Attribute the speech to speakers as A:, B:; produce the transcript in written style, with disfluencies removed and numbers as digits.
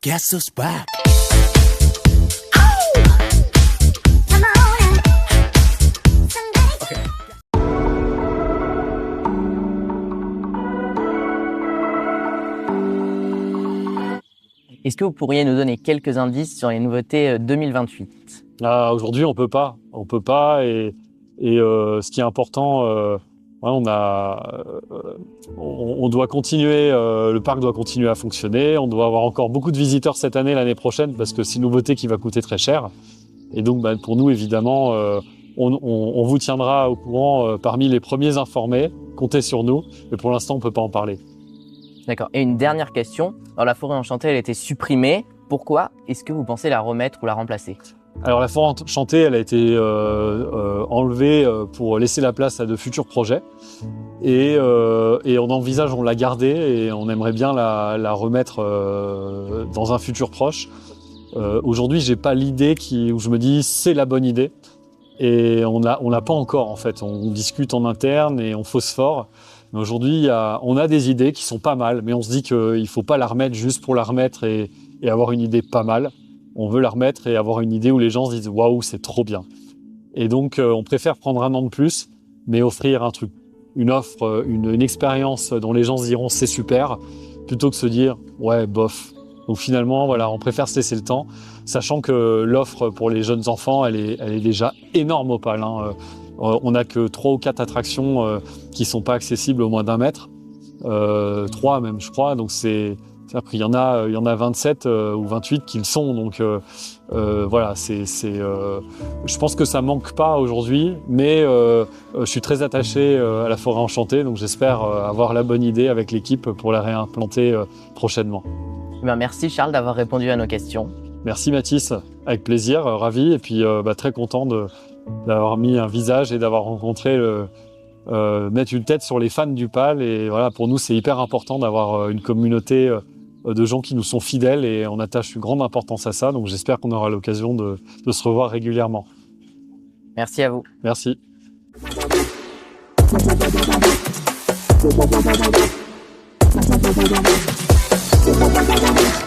A: Guess who's back?
B: Est-ce que vous pourriez nous donner quelques indices sur les nouveautés 2028?
C: Aujourd'hui, on peut pas. Et ce qui est important, on doit continuer. Le parc doit continuer à fonctionner. On doit avoir encore beaucoup de visiteurs cette année, l'année prochaine, parce que c'est une nouveauté qui va coûter très cher. Et donc, pour nous, évidemment, on vous tiendra au courant parmi les premiers informés. Comptez sur nous. Mais pour l'instant, on peut pas en parler.
B: D'accord. Et une dernière question. Alors, la forêt enchantée, elle a été supprimée. Pourquoi est-ce que vous pensez la remettre ou la remplacer?
C: Alors la forêt enchantée, elle a été enlevée pour laisser la place à de futurs projets. Et on envisage, on l'a gardée et on aimerait bien la remettre dans un futur proche. Aujourd'hui, j'ai pas l'idée où je me dis c'est la bonne idée. Et on l'a pas encore en fait. On discute en interne et on phosphore. Mais aujourd'hui, on a des idées qui sont pas mal, mais on se dit qu'il faut pas la remettre juste pour la remettre et avoir une idée pas mal. On veut la remettre et avoir une idée où les gens se disent « Waouh, c'est trop bien ». Et donc, on préfère prendre un an de plus, mais offrir un truc, une offre, une expérience dont les gens se diront « c'est super », plutôt que se dire « ouais, bof ». Donc finalement, voilà, on préfère se laisser le temps, sachant que l'offre pour les jeunes enfants, elle est déjà énorme au PAL. On n'a que 3 ou 4 attractions qui sont pas accessibles au moins d'1 mètre. 3 même, je crois. Donc c'est-à-dire qu'il y en a 27 ou 28 qui le sont. Donc voilà, je pense que ça manque pas aujourd'hui, mais je suis très attaché à la forêt enchantée. Donc j'espère avoir la bonne idée avec l'équipe pour la réimplanter prochainement.
B: Merci Charles d'avoir répondu à nos questions.
C: Merci Mathis, avec plaisir, ravi. Et puis très content d'avoir mis un visage et d'avoir rencontré mettre une tête sur les fans du PAL. Et voilà, pour nous, c'est hyper important d'avoir une communauté de gens qui nous sont fidèles et on attache une grande importance à ça. Donc j'espère qu'on aura l'occasion de se revoir régulièrement.
B: Merci à vous.
C: Merci.
A: Thank you.